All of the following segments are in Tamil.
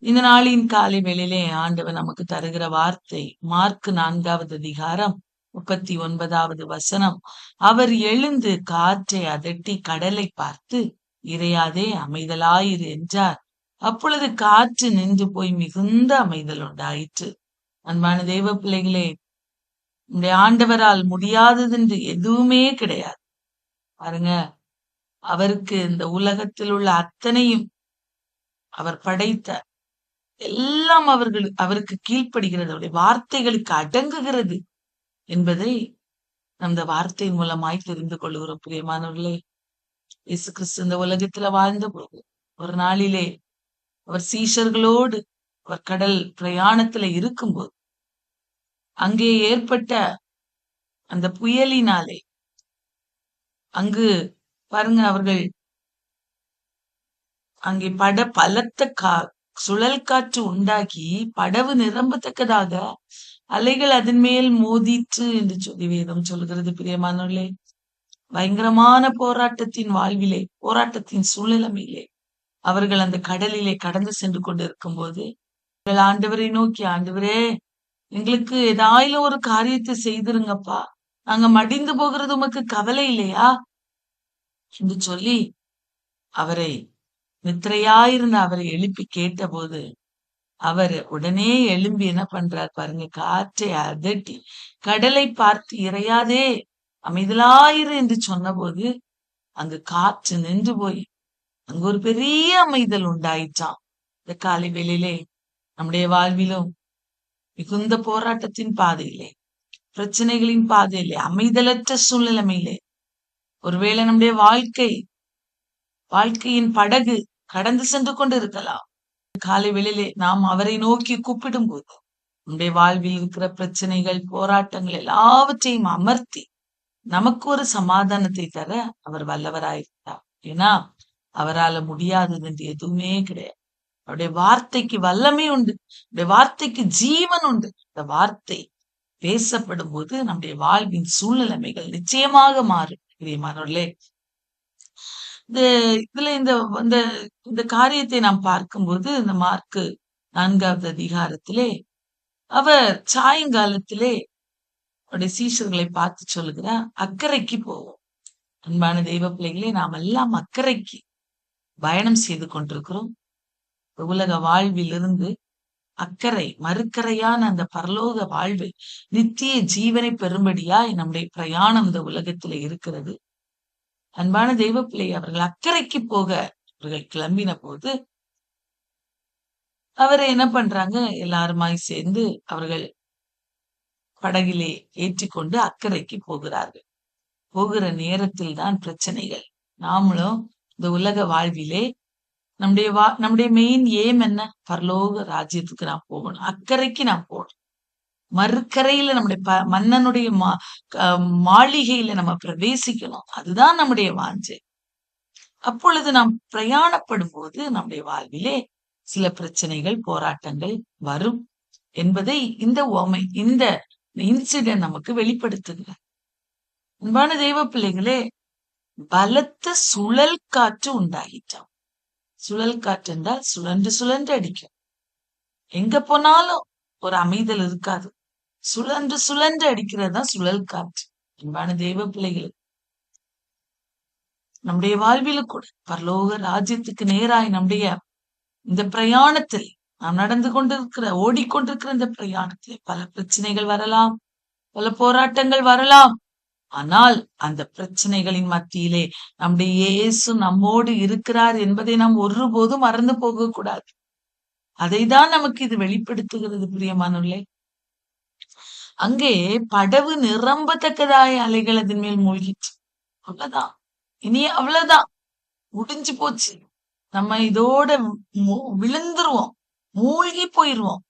இந்த நாளின் காலை வேளையிலே ஆண்டவர் நமக்கு தருகிற வார்த்தை மார்க் 4வது அதிகாரம் 39வது வசனம். அவர் எழுந்து காற்றை அதட்டி கடலை பார்த்து, இறையாதே அமைதலாயிரு என்றார். அப்பொழுது காற்று நின்று போய் மிகுந்த அமைதல் உண்டாயிற்று. அன்பான தெய்வ பிள்ளைகளே, இந்த ஆண்டவரால் முடியாதது என்று எதுவுமே கிடையாது. பாருங்க, அவருக்கு இந்த உலகத்தில் உள்ள அத்தனையும் அவர் படைத்த எல்லாம் அவருக்கு கீழ்ப்படுகிறது, அவருடைய வார்த்தைகளுக்கு அடங்குகிறது என்பதை அந்த வார்த்தை மூலமாய் தெரிந்து கொள்கிறோம். பிரியமானவர்களே, இயேசு கிறிஸ்து இந்த உலகத்துல வாழ்ந்த போது ஒரு நாளிலே அவர் சீஷர்களோடு அவர் கடல் பிரயாணத்துல இருக்கும்போது அங்கே ஏற்பட்ட அந்த புயலினாலே அங்கு பாருங்க, அவர்கள் அங்கே பலத்த சுழல் காற்று உண்டாக்கி படவு நிரம்பத்தக்கதாக அலைகள் அதன் மேல் மோதிற்று என்று சொல்லி வேதம் சொல்கிறது. பிரியமானவர்களே, பயங்கரமான போராட்டத்தின் சூழ்நிலையிலே அவர்கள் அந்த கடலிலே கடந்து சென்று கொண்டிருக்கும் போது ஆண்டவரை நோக்கி, ஆண்டவரே, எங்களுக்கு ஏதாயிலும் ஒரு காரியத்தை செய்திருங்கப்பா, நாங்க மடிந்து போகிறது உமக்கு கவலை இல்லையா என்று சொல்லி அவரை நித்திரையாயிருந்த அவரை எழுப்பி கேட்டபோது அவர் உடனே எழும்பி என்ன பண்றார் பாருங்க, காற்றை அதட்டி கடலை பார்த்து இறையாதே அமைதலாயிரு என்று சொன்னபோது அங்கு காற்று நின்று போய் அங்கு ஒரு பெரிய அமைதல் உண்டாயிற்றான். இந்த காலை வேளையிலே நம்முடைய வாழ்விலும் மிகுந்த போராட்டத்தின் பாதையிலே, பிரச்சனைகளின் பாதையிலே, அமைதலற்ற சூழ்நிலைமையிலே ஒருவேளை நம்முடைய வாழ்க்கையின் படகு கடந்து சென்று கொண்டு இருக்கலாம். காலை வேளையிலே நாம் அவரை நோக்கி கூப்பிடும் போது நம்முடைய வாழ்வில் இருக்கிற பிரச்சனைகள், போராட்டங்கள் எல்லாவற்றையும் அமர்த்தி நமக்கு ஒரு சமாதானத்தை தர அவர் வல்லவராயிருக்கிறார். ஏன்னா அவரால முடியாதது என்று எதுவுமே கிடையாது. அவருடைய வார்த்தைக்கு வல்லமை உண்டு, அவருடைய வார்த்தைக்கு ஜீவன் உண்டு. இந்த வார்த்தை பேசப்படும் போது நம்முடைய வாழ்வின் சூழ்நிலைமைகள் நிச்சயமாக மாறும். பிரியமானவர்களே, இதுல இந்த காரியத்தை நாம் பார்க்கும்போது இந்த மார்க் 4வது அதிகாரத்திலே அவர் சாயங்காலத்திலே அவருடைய சீஷர்களை பார்த்து சொல்லுகிறார், அக்கறைக்கு போவோம். அன்பான தெய்வ பிள்ளைகளே, நாம் எல்லாம் அக்கறைக்கு பயணம் செய்து கொண்டிருக்கிறோம். உலக வாழ்வில் இருந்து அக்கறை, மறுக்கரையான அந்த பரலோக வாழ்வு, நித்திய ஜீவனை பெறும்படியாய் நம்முடைய பிரயாணம் இந்த உலகத்திலே இருக்கிறது. அன்பான தெய்வ பிள்ளை, அவர்கள் அக்கறைக்கு போக அவர்கள் கிளம்பின போது அவரை என்ன பண்றாங்க, எல்லாருமாய் சேர்ந்து அவர்கள் படகிலே ஏற்றிக்கொண்டு அக்கறைக்கு போகிறார்கள். போகிற நேரத்தில் தான் பிரச்சனைகள். நாமளும் இந்த உலக வாழ்விலே நம்முடைய மெயின் ஏம் என்ன? பரலோக ராஜ்யத்துக்கு நான் போகணும், அக்கறைக்கு நான் போகணும். மறுக்கரையில நம்முடைய மன்னனுடைய மாளிகையில நம்ம பிரவேசிக்கணும். அதுதான் நம்முடைய வாஞ்சை. அப்பொழுது நாம் பிரயாணப்படும் போது நம்முடைய வாழ்விலே சில பிரச்சனைகள், போராட்டங்கள் வரும் என்பதை இந்த இன்சிடென்ட் நமக்கு வெளிப்படுத்துகிறார். அன்பான தெய்வ பிள்ளைகளே, பலத்த சுழல் காற்று உண்டாகிட்டான். சுழல் காற்று என்றால் சுழன்று சுழன்று அடிக்கும். எங்க போனாலும் ஒரு அமைதல் இருக்காது. சுழன்று சுழன்று அடிக்கிறது தான் சுழல் காற்று. அன்பான தெய்வ பிள்ளைகளே, நம்முடைய வாழ்வில கூட பரலோக ராஜ்யத்துக்கு நேராய் நம்முடைய இந்த பிரயாணத்தில் நாம் ஓடிக்கொண்டிருக்கிற இந்த பிரயாணத்தில் பல பிரச்சனைகள் வரலாம், பல போராட்டங்கள் வரலாம். ஆனால் அந்த பிரச்சனைகளின் மத்தியிலே நம்முடைய இயேசு நம்மோடு இருக்கிறார் என்பதை நாம் ஒருபோதும் மறந்து போக கூடாது. அதைதான் நமக்கு இது வெளிப்படுத்துகிறது. பிரியமானவர்களே, அங்கே படவு நிரம்பத்தக்கதாய் அலைகள் அதன் மேல் மூழ்கிச்சு. அவ்வளவுதான், இனி அவ்வளவுதான், முடிஞ்சு போச்சு. நம்ம இதோட விழுந்துருவோம், மூழ்கி போயிருவோம்,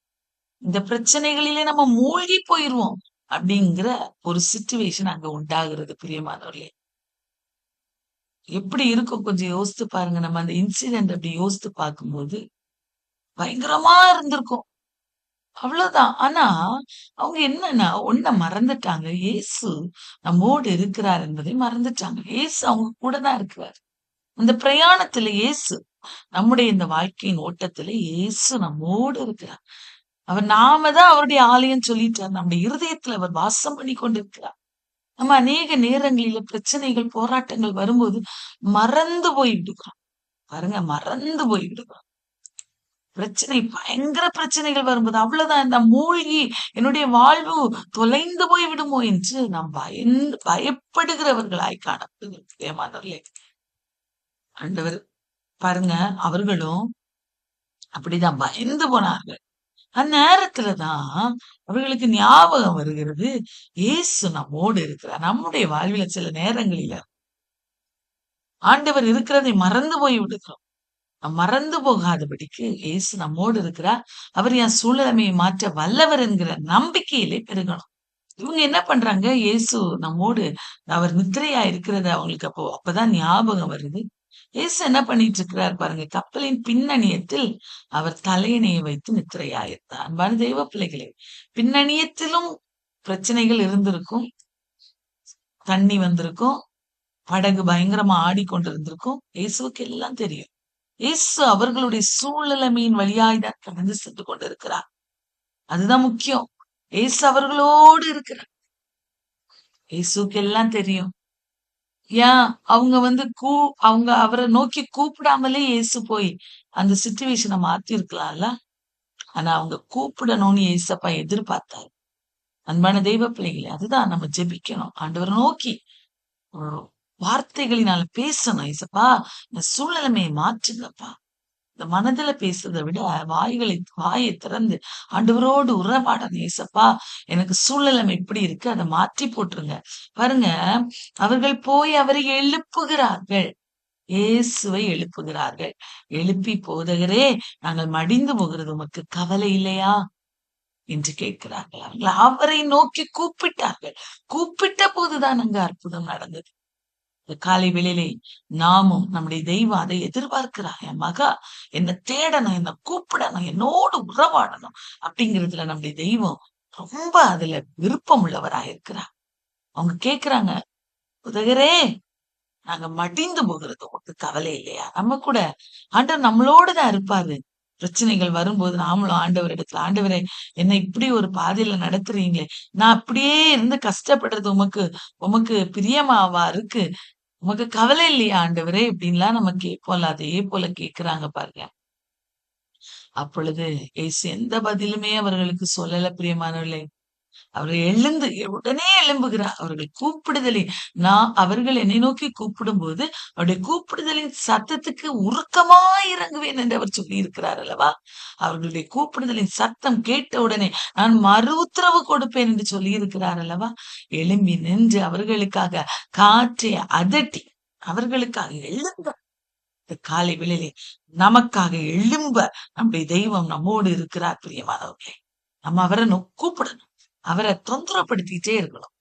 இந்த பிரச்சனைகளிலே நம்ம மூழ்கி போயிருவோம் அப்படிங்கிற ஒரு சிச்சுவேஷன் அங்க உண்டாகிறது. பிரியமானவர்களே, எப்படி இருக்கும் கொஞ்சம் யோசித்து பாருங்க. நம்ம அந்த இன்சிடென்ட் அப்படி யோசித்து பார்க்கும்போது பயங்கரமா இருந்திருக்கும். அவ்வளவுதான். ஆனா அவங்க என்னன்னா ஒன்ன மறந்துட்டாங்க, இயேசு நம்மோடு இருக்கிறார் என்பதை மறந்துட்டாங்க. இயேசு அவங்க கூட தான் இருக்கிறார். அந்த பிரயாணத்துல இயேசு நம்முடைய இந்த வாழ்க்கையின் ஓட்டத்துல இயேசு நம்மோடு இருக்கிறார். நாம தான் அவருடைய ஆலயம் சொல்லிட்டார். நம்முடைய இருதயத்துல அவர் வாசம் பண்ணி கொண்டிருக்கிறார். நம்ம அநேக நேரங்களில பிரச்சனைகள், போராட்டங்கள் வரும்போது மறந்து போய் விடுகிறோம். பாருங்க, மறந்து போய் விடுகிறோம். பயங்கர பிரச்சனைகள் வரும்போது அவ்வளவுதான், இந்த மூழ்கி என்னுடைய வாழ்வு தொலைந்து போய் விடுமோ என்று நாம் பயப்படுகிறவர்களாய் காணப்படுகிறோம். ஏமானவர்களே, ஆண்டவர் பாருங்க, அவர்களும் அப்படிதான் பயந்து போனார்கள். அந்நேரத்துலதான் அவர்களுக்கு ஞாபகம் வருகிறது, இயேசு நம்மோடு இருக்கிறார். நம்முடைய வாழ்வில சில நேரங்களில ஆண்டவர் இருக்கிறதை மறந்து போய் விடுகிறோம். மறந்து போகாதபடிக்கு இயேசு நம்மோடு இருக்கிறார். அவர் என் சூழ்நிலைமையை மாற்ற வல்லவர் என்கிற நம்பிக்கையிலே பெருகணும். இவங்க என்ன பண்றாங்க? இயேசு நம்மோடு அவர் நித்திரையா இருக்கிறத அவங்களுக்கு அப்பதான் ஞாபகம் வருது. இயேசு என்ன பண்ணிட்டு இருக்கிறார் பாருங்க, கப்பலின் பின்னணியத்தில் அவர் தலையணையை வைத்து நித்திரையாயிருந்தார். அன்பான தெய்வ பிள்ளைகளே, பின்னணியத்திலும் பிரச்சனைகள் இருந்திருக்கும், தண்ணி வந்திருக்கும், படகு பயங்கரமா ஆடிக்கொண்டிருந்திருக்கும். இயேசுவுக்கு எல்லாம் தெரியும். இயேசு அவர்களுடைய சூழ்நிலைமையின் வழியாய் தான் கடந்து சென்று கொண்டிருக்கிறார். அதுதான் முக்கியம். இயேசு அவர்களோடு இருக்கிறார். இயேசுக்கு எல்லாம் தெரியும். ஏன் அவங்க அவங்க அவரை நோக்கி கூப்பிடாமலே இயேசு போய் அந்த சிச்சுவேஷனை மாத்தி இருக்கலாம்ல. ஆனா அவங்க கூப்பிடணும்னு இயேசப்பா எதிர்பார்த்தாரு. அன்பான தெய்வ பிள்ளைகளே, அதுதான் நம்ம ஜெபிக்கணும். ஆண்டவரை நோக்கி வார்த்தைகளினால பேசணும். இயேசப்பா, இந்த சூழ்நிலைமையை மாற்றுங்கப்பா. இந்த மனதுல பேசுறதை விட வாயை திறந்து ஆண்டவரோடு உறவாடணும். இயேசப்பா, எனக்கு சூழ்நிலைமை இப்படி இருக்கு, அதை மாற்றி போட்டுருங்க. பாருங்க, அவர்கள் போய் அவரை எழுப்புகிறார்கள். இயேசுவை எழுப்புகிறார்கள். எழுப்பி, போதகரே, நாங்கள் மடிந்து போகிறது உமக்கு கவலை இல்லையா என்று கேட்கிறார்கள். அவர்கள் அவரை நோக்கி கூப்பிட்டார்கள். கூப்பிட்ட போதுதான் அங்க அற்புதம் நடந்தது. இந்த காலை வேளையிலே நாமும் நம்முடைய தெய்வம் அதை எதிர்பார்க்கிறார். என் மகா என்ன தேடணும், என்ன கூப்பிடணும், என்னோடு உறவாடணும் அப்படிங்கிறதுல நம்முடைய தெய்வம் ரொம்ப அதுல விருப்பம் உள்ளவராயிருக்கிறார். அவங்க கேக்குறாங்க, உதகரே, நாங்க மடிந்து போகிறது உங்களுக்கு கவலை இல்லையா? நம்ம கூட ஆண்டவர் நம்மளோடுதான் இருப்பாரு. பிரச்சனைகள் வரும்போது நாமளும் ஆண்டவர் இடத்துல, ஆண்டவரே, என்ன இப்படி ஒரு பாதையில நடத்துறீங்களே, நான் அப்படியே இருந்து கஷ்டப்படுறது உமக்கு உமக்கு பிரியமாவா இருக்கு? உமக்கு கவலை இல்லையா ஆண்டவரே? இப்படின்லாம் நம்ம கேட்போம்ல. அதே போல கேக்குறாங்க பாருங்க. அப்பொழுது இயேசு எந்த பதிலுமே அவர்களுக்கு சொல்லல. பிரியமானவர்களே, அவர்கள் உடனே எழும்புகிறார். அவர்கள் கூப்பிடுதலை அவர்கள் என்னை நோக்கி கூப்பிடும்போது அவருடைய கூப்பிடுதலின் சத்தத்துக்கு உருக்கமாய் இறங்குவேன் என்று அவர் சொல்லி இருக்கிறார் அல்லவா? அவர்களுடைய கூப்பிடுதலின் சத்தம் கேட்ட உடனே நான் மறு உத்தரவு கொடுப்பேன் என்று சொல்லி இருக்கிறார் அல்லவா? எழும்பி நின்று அவர்களுக்காக காற்றை அதட்டி அவர்களுக்காக எழுந்த இந்த காலை வேளையிலே நமக்காக எழும்ப நம்முடைய தெய்வம் நம்மோடு இருக்கிறார். பிரியமானவர்களே, நம்ம அவரை கூப்பிடணும். அவரை தொந்தரப்படுத்திட்டே இருக்கணும்.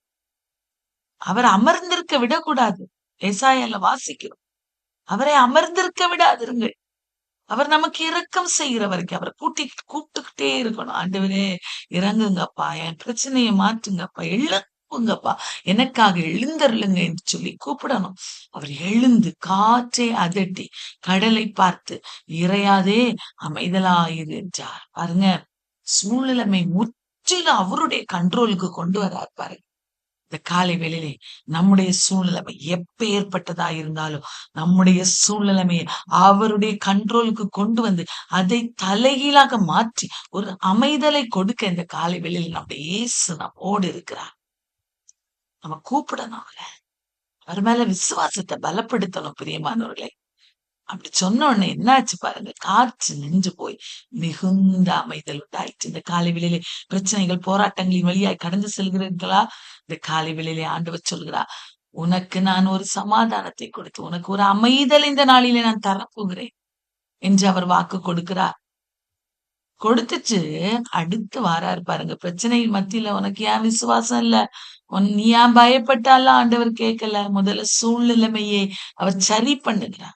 அவரை அமர்ந்திருக்க விடக்கூடாது. ஏசாயால வாசிக்கிறோம், அவரை அமர்ந்திருக்க விடாதிருங்கள். அவர் நமக்கு இரக்கம் செய்கிற வரைக்கும் அவரை கூப்பிட்டுக்கிட்டே இருக்கணும். ஆண்டவரே, இறங்குங்கப்பா, என் பிரச்சனையை மாற்றுங்கப்பா, எழுப்புங்கப்பா, எனக்காக எழுந்தருளுங்க என்று சொல்லி கூப்பிடணும். அவர் எழுந்து காற்றை அதட்டி கடலை பார்த்து, இறையாதே அமைதலாயிரு என்றார். பாருங்க, சூழ்நிலைமை முற்றிலும் அவருடைய கண்ட்ரோலுக்கு கொண்டு வரார் பாருங்க. இந்த காலை வேளையிலே நம்முடைய சூழ்நிலைமை எப்பேற்பட்டதா இருந்தாலும் நம்முடைய சூழ்நிலைமையை அவருடைய கண்ட்ரோலுக்கு கொண்டு வந்து அதை தலைகீழாக மாற்றி ஒரு அமைதலை கொடுக்க இந்த காலை வேளையில நம்முடைய இயேசு நம்மோடு இருக்கிறார். நம்ம கூப்பிடணும் அவரை. அவர் மேல விசுவாசத்தை பலப்படுத்தணும். பிரியமானவர்களே, அப்படி சொன்ன உடனே என்னாச்சு பாருங்க, காற்று நின்று போய் மிகுந்த அமைதல் உண்டாயிற்று. இந்த காலை வேளையிலே பிரச்சனைகள், போராட்டங்களின் வழியாய் கடந்து செல்கிறீர்களா? இந்த காலை வேளையிலே ஆண்டவர் சொல்கிறார், உனக்கு நான் ஒரு சமாதானத்தை கொடுத்து உனக்கு ஒரு அமைதல் இந்த நாளிலே நான் தரப்போகிறேன் என்று அவர் வாக்கு கொடுக்கிறார். கொடுத்துச்சு அடுத்து வாராரு பாருங்க. பிரச்சனையின் மத்தியில உனக்கு ஏன் விசுவாசம் இல்ல, நீ ஏன் பயப்பட்டாலும் ஆண்டவர் கேட்கல. முதல்ல சூழ்நிலைமையை அவர் சரி பண்ணுகிறார்.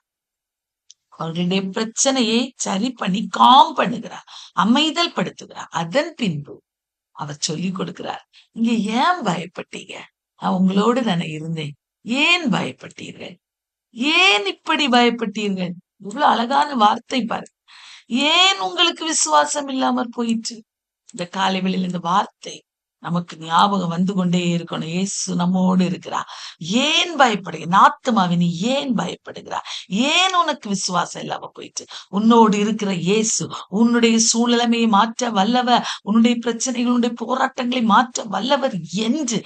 அவர்களுடைய பிரச்சனையை சரி பண்ணி காம் பண்ணுகிறார், அமைதல் படுத்துகிறார். அதன் பின்பு அவர் சொல்லி கொடுக்கிறார், நீங்க ஏன் பயப்பட்டீங்க? நான் உங்களோடு தானே இருந்தேன், ஏன் பயப்பட்டீர்கள்? ஏன் இப்படி பயப்பட்டீர்கள்? இவ்வளவு அழகான வார்த்தை பாரு. ஏன் உங்களுக்கு விசுவாசம் இல்லாமற் போயிற்று? இந்த காலை வேளையில இந்த வார்த்தை நமக்கு ஞாபகம் வந்து கொண்டே இருக்கணும். இயேசு நம்மோடு இருக்கிறார். ஏன் பயப்படுகிற ஆத்துமாவே, நீ ஏன் பயப்படுகிறாய்? ஏன் உனக்கு விசுவாசம் இல்லாம போயிற்று? உன்னோடு இருக்கிற இயேசு உன்னுடைய சூழ்நிலைமையை மாற்ற வல்லவர், உன்னுடைய பிரச்சனைகள், உன்னுடைய போராட்டங்களை மாற்ற வல்லவர் என்று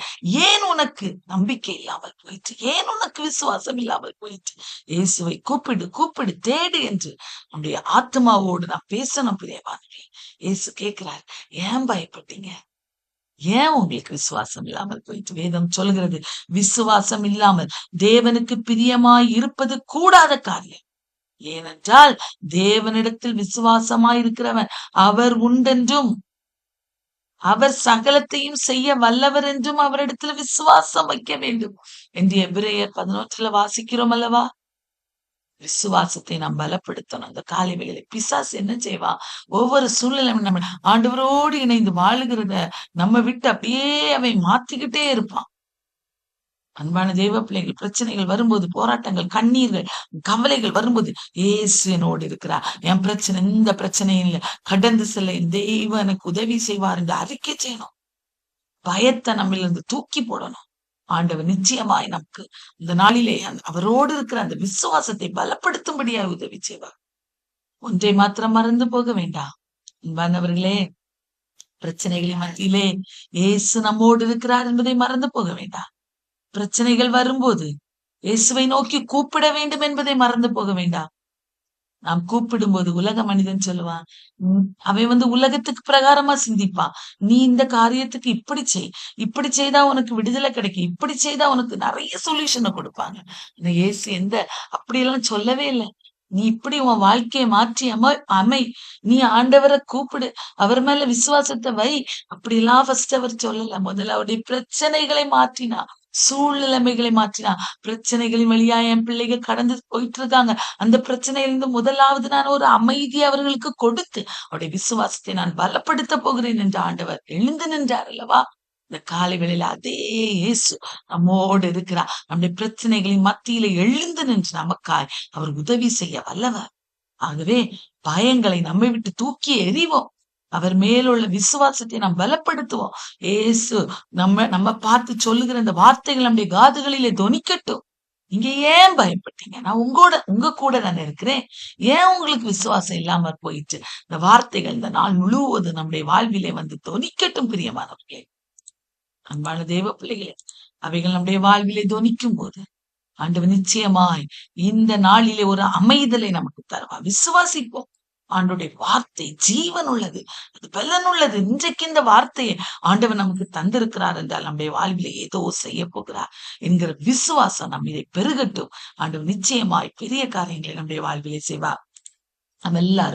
ஏன் உனக்கு நம்பிக்கை இல்லாமல் போயிற்று? ஏன் உனக்கு விசுவாசம் இல்லாமல் போயிற்று? இயேசுவை கூப்பிடு, கூப்பிடு, தேடு என்று நம்முடைய ஆத்மாவோடு நான் பேசணும் பிரியமானவர்களே. இயேசு கேட்கிறார், ஏன் பயப்பட்டீங்க? ஏன் உங்களுக்கு விசுவாசம் இல்லாமல் போயிட்டு? வேதம் சொல்கிறது, விசுவாசம் இல்லாமல் தேவனுக்கு பிரியமாய் இருப்பது கூடாத காரியம். ஏனென்றால் தேவனிடத்தில் விசுவாசமாய் இருக்கிறவன் அவர் உண்டென்றும் அவர் சகலத்தையும் செய்ய வல்லவர் என்றும் அவரிடத்துல விசுவாசம் வைக்க வேண்டும் என்று எபிரேயர் 11 வாசிக்கிறோம் அல்லவா? விசுவாசத்தை நாம் பலப்படுத்தணும். அந்த காலை வேளையில பிசாசு என்ன செய்வான்? ஒவ்வொரு சூழ்நிலையும் நம்ம ஆண்டவரோடு இணைந்து வாழுகிறத நம்ம விட்டு அப்படியே அவன் மாத்திக்கிட்டே இருப்பான். அன்பான தெய்வ பிள்ளைகள், பிரச்சனைகள் வரும்போது, போராட்டங்கள், கண்ணீர்கள், கவலைகள் வரும்போது, இயேசு என்னோடு இருக்கிறார். என் பிரச்சனை இந்த பிரச்சனையில கடந்து செல்ல என் தெய்வம் எனக்கு உதவி செய்வார் என்று அறிக்கை செய்யணும். பயத்தை நம்மிலிருந்து தூக்கி போடணும். ஆண்டவர் நிச்சயமாய் நமக்கு இந்த நாளிலே அவரோடு இருக்கிற அந்த விசுவாசத்தை பலப்படுத்தும்படியாக உதவி செய்வார். ஒன்றை மாத்திரம் மறந்து போக வேண்டாம் அன்பானவர்களே, பிரச்சனைகளின் மத்தியிலே இயேசு நம்மோடு இருக்கிறார் என்பதை மறந்து போக வேண்டாம். பிரச்சனைகள் வரும்போது இயேசுவை நோக்கி கூப்பிட வேண்டும் என்பதை மறந்து போக வேண்டாம். நாம் கூப்பிடும்போது உலக மனிதன் சொல்லுவான், அவன் உலகத்துக்கு பிரகாரமா சிந்திப்பான். நீ இந்த காரியத்துக்கு இப்படி செய், இப்படி செய்தா உனக்கு விடுதலை கிடைக்கும், இப்படி செய்தா உனக்கு நிறைய சொல்யூஷனை கொடுப்பாங்க. ஆனா இயேசு அப்படியெல்லாம் சொல்லவே இல்லை. நீ இப்படி உன் வாழ்க்கையை மாற்றி அமை, நீ ஆண்டவரை கூப்பிடு, அவர் மேல விசுவாசத்தை வை. அப்படியெல்லாம் ஃபர்ஸ்ட் அவர் சொல்லல. முதல்ல அவருடைய பிரச்சனைகளை மாற்றினா, சூழ்நிலைமைகளை மாற்றினா. பிரச்சனைகளின் வழியா என் பிள்ளைகள் கடந்து போயிட்டு இருக்காங்க. அந்த பிரச்சனையிலிருந்து முதலாவது நான் ஒரு அமைதி அவர்களுக்கு கொடுத்து அவருடைய விசுவாசத்தை நான் பலப்படுத்த போகிறேன் என்று ஆண்டவர் எழுந்து நின்றார் அல்லவா? இந்த காலை வேளையில அதே இயேசு நம்மோடு இருக்கிறார். நம்முடைய பிரச்சனைகளின் மத்தியில எழுந்து நின்று நமக்காய் அவர் உதவி செய்ய வல்லவர். ஆகவே பயங்களை நம்மை விட்டு தூக்கி எறிவோம். அவர் மேலுள்ள விசுவாசத்தை நாம் பலப்படுத்துவோம். ஏசு நம்ம பார்த்து சொல்லுகிற இந்த வார்த்தைகள் நம்முடைய காதுகளிலே தொனிக்கட்டும். நீங்க ஏன் பயப்பட்டீங்க? நான் உங்க கூட தானே இருக்கிறேன். ஏன் உங்களுக்கு விசுவாசம் இல்லாம போயிட்டு? இந்த வார்த்தைகள் இந்த நாள் முழுவதும் நம்முடைய வாழ்விலே தொனிக்கட்டும் பிரியமானவர்களே. அன்பான தேவ பிள்ளைகளே, அவைகள் நம்முடைய வாழ்விலே தொனிக்கும் போது ஆண்டவர் நிச்சயமாய் இந்த நாளிலே ஒரு அமைதலை நமக்கு தருவார். விசுவாசிப்போம். ஆண்டவருடைய வார்த்தை ஜீவன் உள்ளது, அது பலன் உள்ளது. இன்றைக்கு இந்த வார்த்தையை ஆண்டவர் நமக்கு தந்திருக்கிறார் என்றால் நம்முடைய வாழ்விலே ஏதோ செய்ய போகிறார் என்கிற விசுவாசம் நம்ம இதை பெருகட்டும். ஆண்டவர் நிச்சயமாய் பெரிய காரியங்களை நம்முடைய வாழ்விலே செய்வார். நம்ம எல்லாரும்